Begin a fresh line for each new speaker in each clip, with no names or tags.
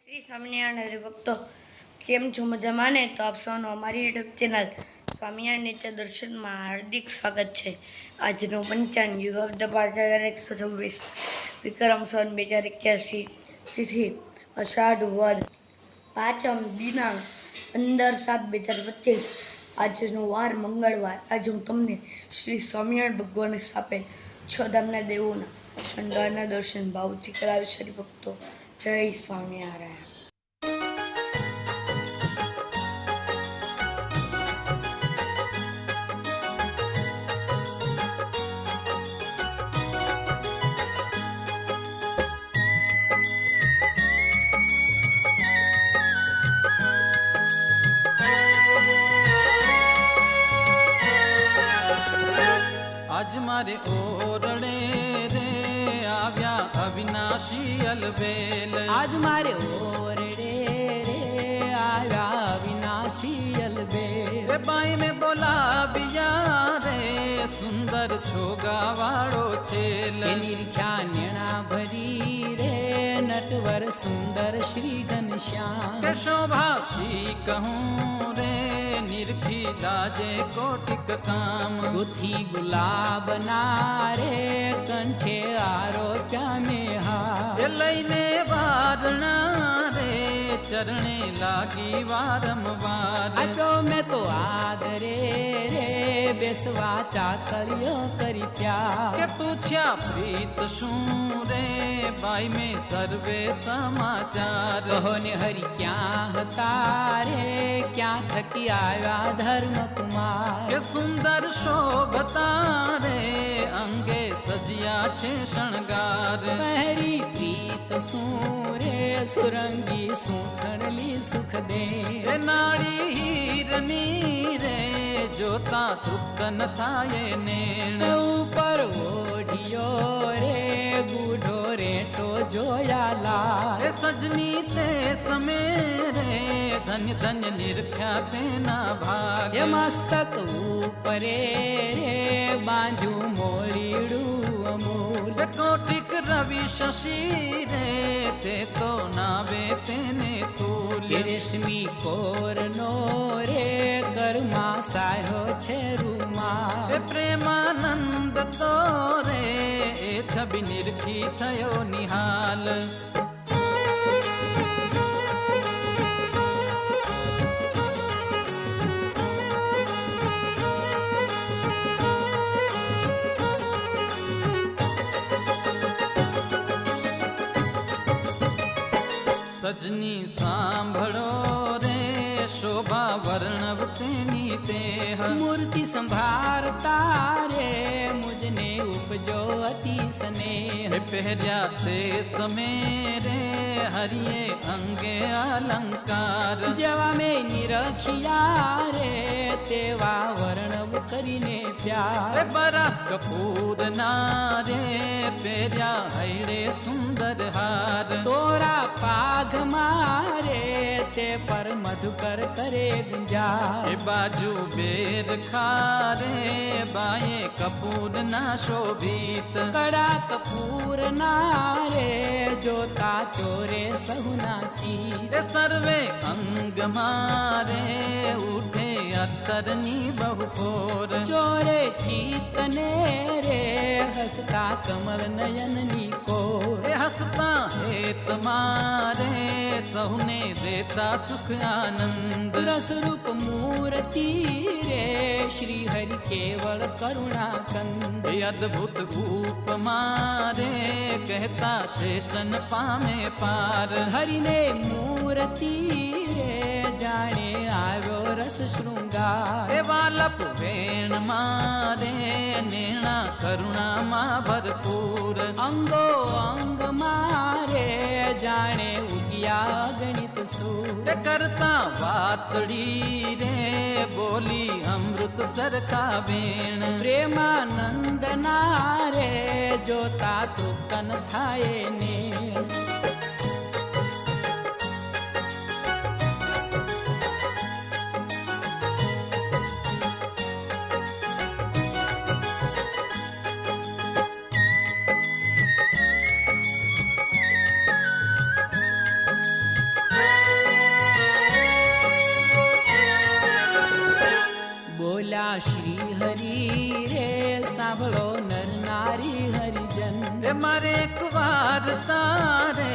શ્રી સ્વામિનારાયણ હરિભક્તો કેમ છો? મજામાં ને? તો આપ સૌનું અમારી યુટ્યુબ ચેનલ સ્વામિનારાયણ નિત્ય દર્શનમાં હાર્દિક સ્વાગત છે. આજનું પંચાંગ યુગ ઓફ ધ 5126 વિક્રમ સન 2081 તિથિ અષાઢ વદ પાંચમ દિનાંક 15/7/2025 આજનો વાર મંગળવાર. આજે હું તમને શ્રી સ્વામિનારાયણ ભગવાનને સ્થાપેલ 6 ધામના દેવોના શણગારના દર્શન ભાવથી કરાવીશ. હરિભક્તો જય સ્વામિનારાયણ.
આજ મારે ઓરડે રે આવ્યા અવિનાશી અલબેલ.
આજ મારે ઓરડે રે આવ્યા અવિનાશી અલબેલ.
રે બાઈ મેં બોલાવ્યા રે સુંદર છોગા વાળો છેલ.
નિરખ્યા નેણા ભરી રે નટવર સુંદર શ્રી ઘનશ્યામ.
કે શોભાશી કહું રે નિરખી લાજે કોટિક કામ.
ગુથી ગુલાબ ના રે કંઠે આરોપ્યા મેં હા.
એ લઈને વારણા રે ચરણે લાગી વારંવાર.
આજો મેં તો આદરે રે બેસવા ચાકળિયો કરી પ્યા.
કે પૂછ્યા પ્રીત શું રે બાઈ મેં સર્વે સમાચાર.
કહો ને હરિ ક્યાં હતા રે ક્યાં થકી આવ્યા ધર્મ કુમાર.
કે સુંદર શોભતા રે અંગે સજ્યા છે શણગાર.
પહેરી પ્રીત શું રે સુરંગી સુખણલી સુખ દે.
એ નાળી હીરની રે જોતા તૃપ્ત ન થાય નેણ.
ઉપર ઓઢિયો રે ગુઢો રેટો જોયા લાલ.
એ સજની તે સમે રે ધન્ય ધન્ય નિરખ્યા તેના ભાગ.
એ મસ્તક ઉપરે રે બાંધ્યું મોલીડું અમૂલ.
એ કોટિક રવિ શશી રે તે તો નાવે તેને તુલ.
રેશમી કોરનો રે ઘરમાં સાયો છે રૂમા.
એ પ્રેમાનંદ તો રે એ છબી નિરખી થયો નિહાલ. સજની સાંભળો રે શોભા વર્ણવ તેની તેહ.
મૂર્તિ સંભાળતા રે મુજને ઉપજો અતિ સ્નેહ.
એ પહેર્યા તે સમે રે હરિયે અંગે અલંકાર.
જેવા મેં નિરખિયા રે તેવા વર્ણવ કરીને
એ
પ્યાર.
બરસ કપૂર ના રે પહેર્યા હૈડે સુંદર હાર.
તોરા પાઘ મારે તે પર મધુકર કરે ગુંજાર.
એ બાજુ બેર ખારે બાએ કપૂર ના શોભિત.
કડા કપૂર ના રે જોતા ચોરે સહુના ચીર.
એ સર્વે અંગ મારે ઉઠે અત્તરની બહુ ફોર.
ચોરે ચિતને રે હસતા કમલ નયનની કોર.
એ હસતા હેત મારે સૌને દેતા સુખ આનંદ.
રસરૂપ મૂર્તિ રે શ્રી હરિ કેવળ કરુણા કંદ.
એ અદ્ભુત ભૂપ મારે કહેતા શેષન પામે પાર.
હરિને મૂર્તિ રે જાણે આવ્યો રસ શૃંગાર.
એ વાલપ વેણ મારે નેણા કરુણામાં ભરપૂર.
અંગો અંગ મારે જાણે ઉગ્યા ગણિત સૂર.
એ કરતા વાતડી રે બોલી અમૃત સરખા બેણ.
પ્રેમાનંદ ના રે જોતા તૃપ્તન થાય ને.
મારે એક વાર્તા રે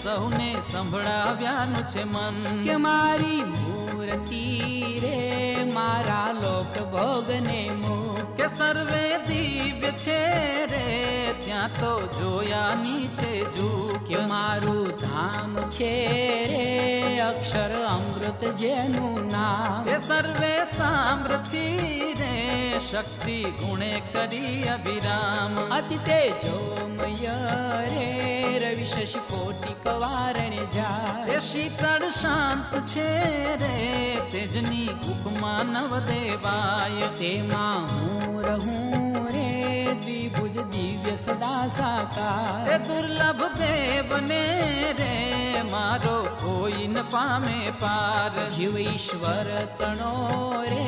સૌને સંભળાવ્યાનું છે મન
કે મારી મૂર્તિ રે મારા લોક ભોગને મુખ
કે સર્વે દિવ્ય છે રે ત્યાં તો જોયાની છે જૂ
કે મારું ધામ છે રે અક્ષર અમૃત જેનું નામ
એ સર્વે સામ્રથી રે શક્તિ ગુણે કરી અભિરામ
અતિ તેજોમય રે રવિ શશી કોટિ કવારણે જાય
એ શીતળ શાંત છે રે તેજની ઉપમા નવ દેવાય
તેમાં હું રહું રે દ્વિભુજ દિવ્ય સદા સાકાર
એ દુર્લભ દેવને રે મારો કોઈ ન પામે પાર
જીવ ઈશ્વર તણો રે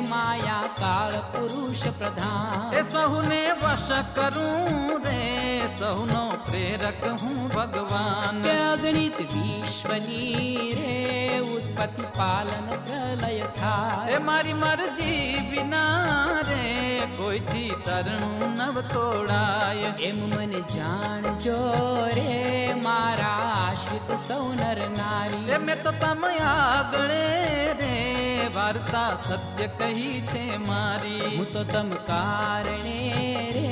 માયા કાળ પુરુષ પ્રધાન
એ સહુને વશ કરું રે સહુનો પ્રેરક હું ભગવાન
કે અગણિત વિશ્વની રે ઉત્પત્તિ પાલન પ્રલય થાય
એ મારી મરજી વિના રે કોઈથી તરણું નવ તોડાય
એમ મને જાણજો રે મારા આશ્રિત સૌ નર નારી
એ મેં તો તમે આગળે રે વાર્તા સત્ય કહી છે મારી
હું તો તમ કારણે રે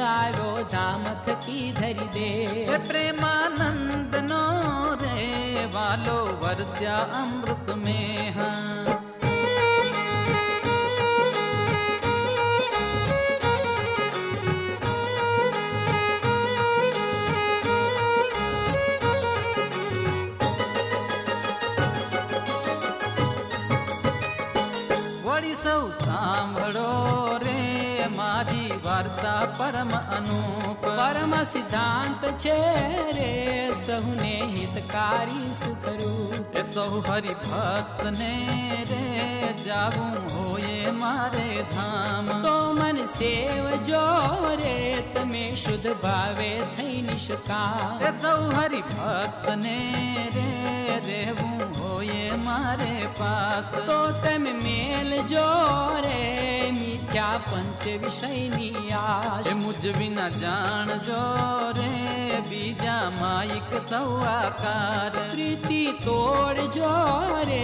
આવ્યો ધામ થકી ધરી દે
એ પ્રેમાનંદ નો રે વાલો વરસ્યા અમૃત મેહ વળી સૌ સાંભળો રે મારી વાર્તા પરમ અનુપ
પરમ સિદ્ધાંત છે રે સહુને હિતકારી સુખરૂપ
એ સૌ હરિભક્ત ને રે જાવું હોયે મારે ધામ
તો મન સેવજો રે તમે શુદ્ધ ભાવે થઈ નિષ્કામ
એ સૌ હરિભક્ત ને રે રહેવું હોયે મારે પાસ
તો તમે મેલજો રે મિથ્યા પંચ વિષયની આશ
એ મુજ વિના જાણજો રે બીજા માયિક સૌ આકાર
પ્રીતિ તોડજો રે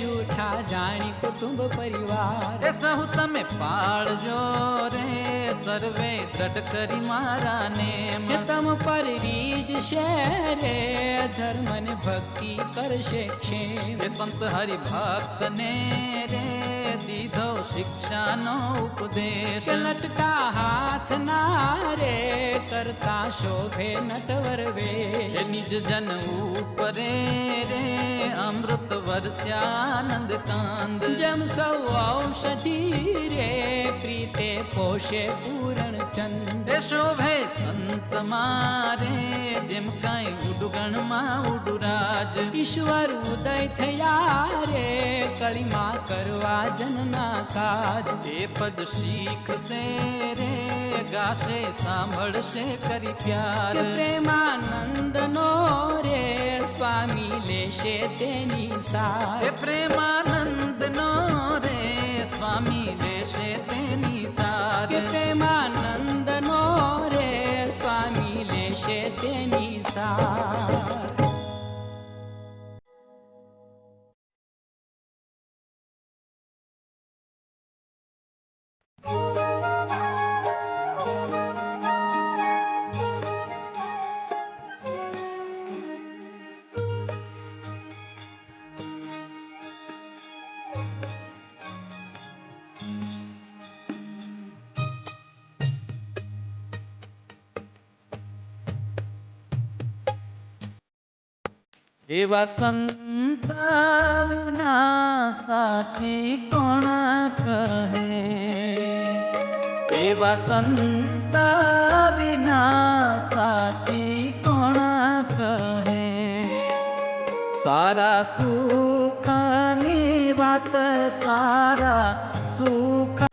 જૂઠા જાણી કુટુંબ પરિવાર
એ સહુ તમે પાળજો રે સર્વે દ્રઢ કરી મારા નેમ
કે તમ પર રીજ છે રે ધર્મ ને ભક્તિ કરશે ક્ષેમ
એ સંત હરિભક્ત ને રે દીધો શિક્ષાનો ઉપદેશ
કે લટકા હાથ ના રે કરતા શોભે નટવર
એ
વેશ
નિજ જન ઉપરે રે અમૃત વર્ષાનંદ કાંદ
જમ સૌ ઔષધિ રે પ્રીતે પોષે પૂરણ ચંદ
એ શોભે સંત મારે જેમ કાંઈ ઉડુગણ માં ઉડુરાજ
ઈશ્વર ઉદય થયા રે કળીમાં કરવા જનના કાજ
તે પદ શીખશે રે ગાશે સાંભળશે કરી
કે
પ્યાર
પ્રેમાનંદ નો રે સ્વામી લેશે તેની સાર
એ પ્રેમાનંદ નો રે સ્વામી લેશે તેની સાર
કે પ્રેમાનંદ નો રે સ્વામી લેશે તેની સાર
એવા સંતાના સાથી કોણ કહે એવા સંતા વિના સાથી કોણ કહે સારા સુખની વાત સારા સુખ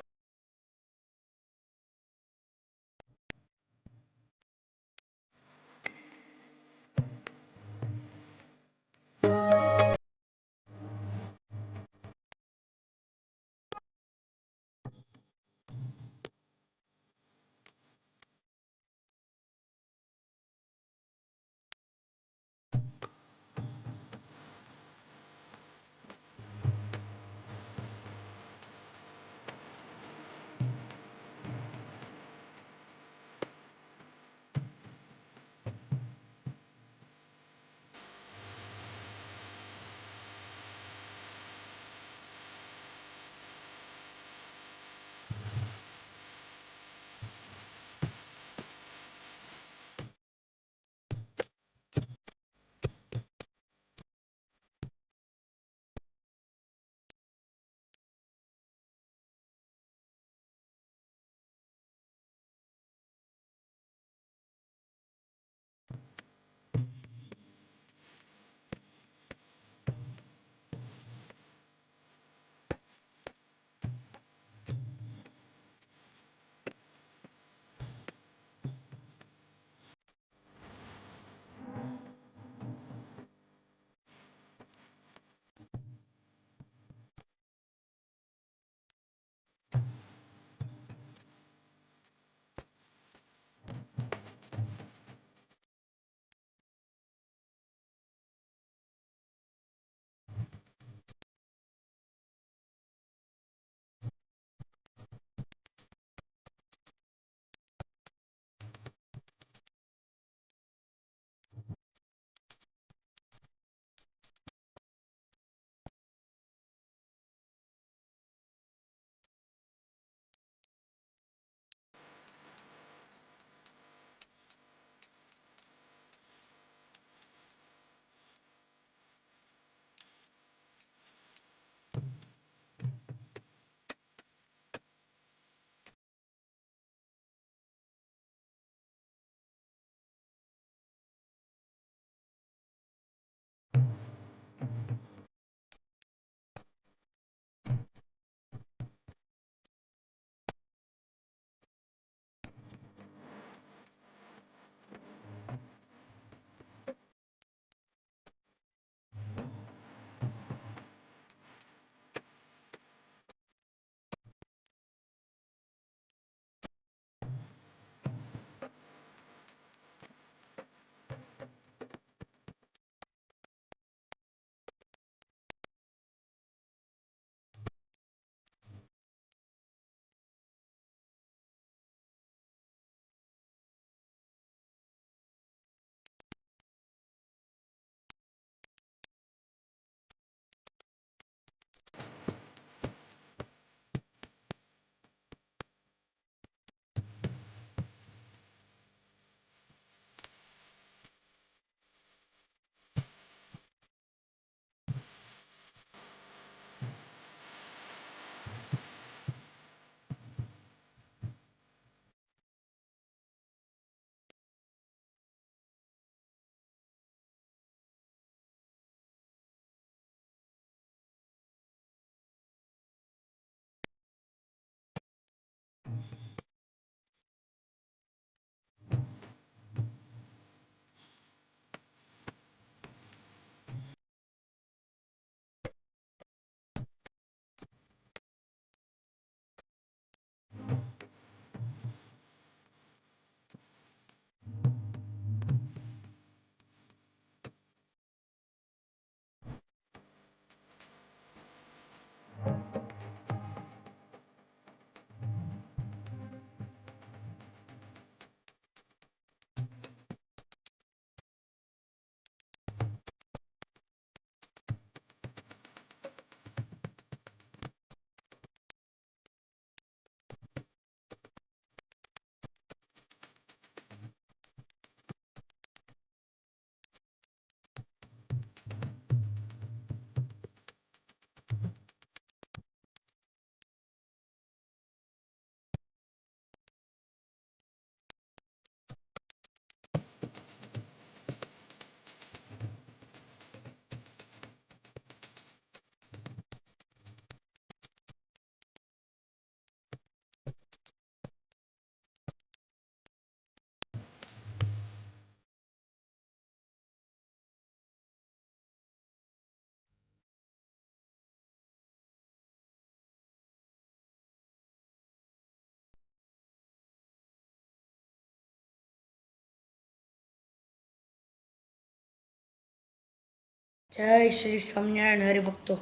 જય શ્રી સ્વામિનારાયણ હરિભક્તો,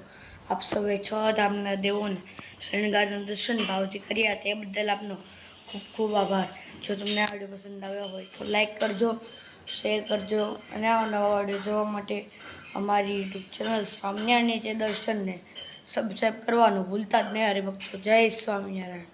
આપ સૌએ 6 ધામના દેવોને શણગારના દર્શન ભાવથી કર્યા તે બદલ આપનો ખૂબ ખૂબ આભાર. જો તમને આ વિડીયો પસંદ આવ્યો હોય તો લાઈક કરજો, શેર કરજો અને આવા નવા વિડીયો જોવા માટે અમારી યુટ્યુબ ચેનલ સ્વામિનારાયણ નીચે દર્શનને સબસ્ક્રાઈબ કરવાનું ભૂલતા જ નહીં હરિભક્તો. જય સ્વામિનારાયણ.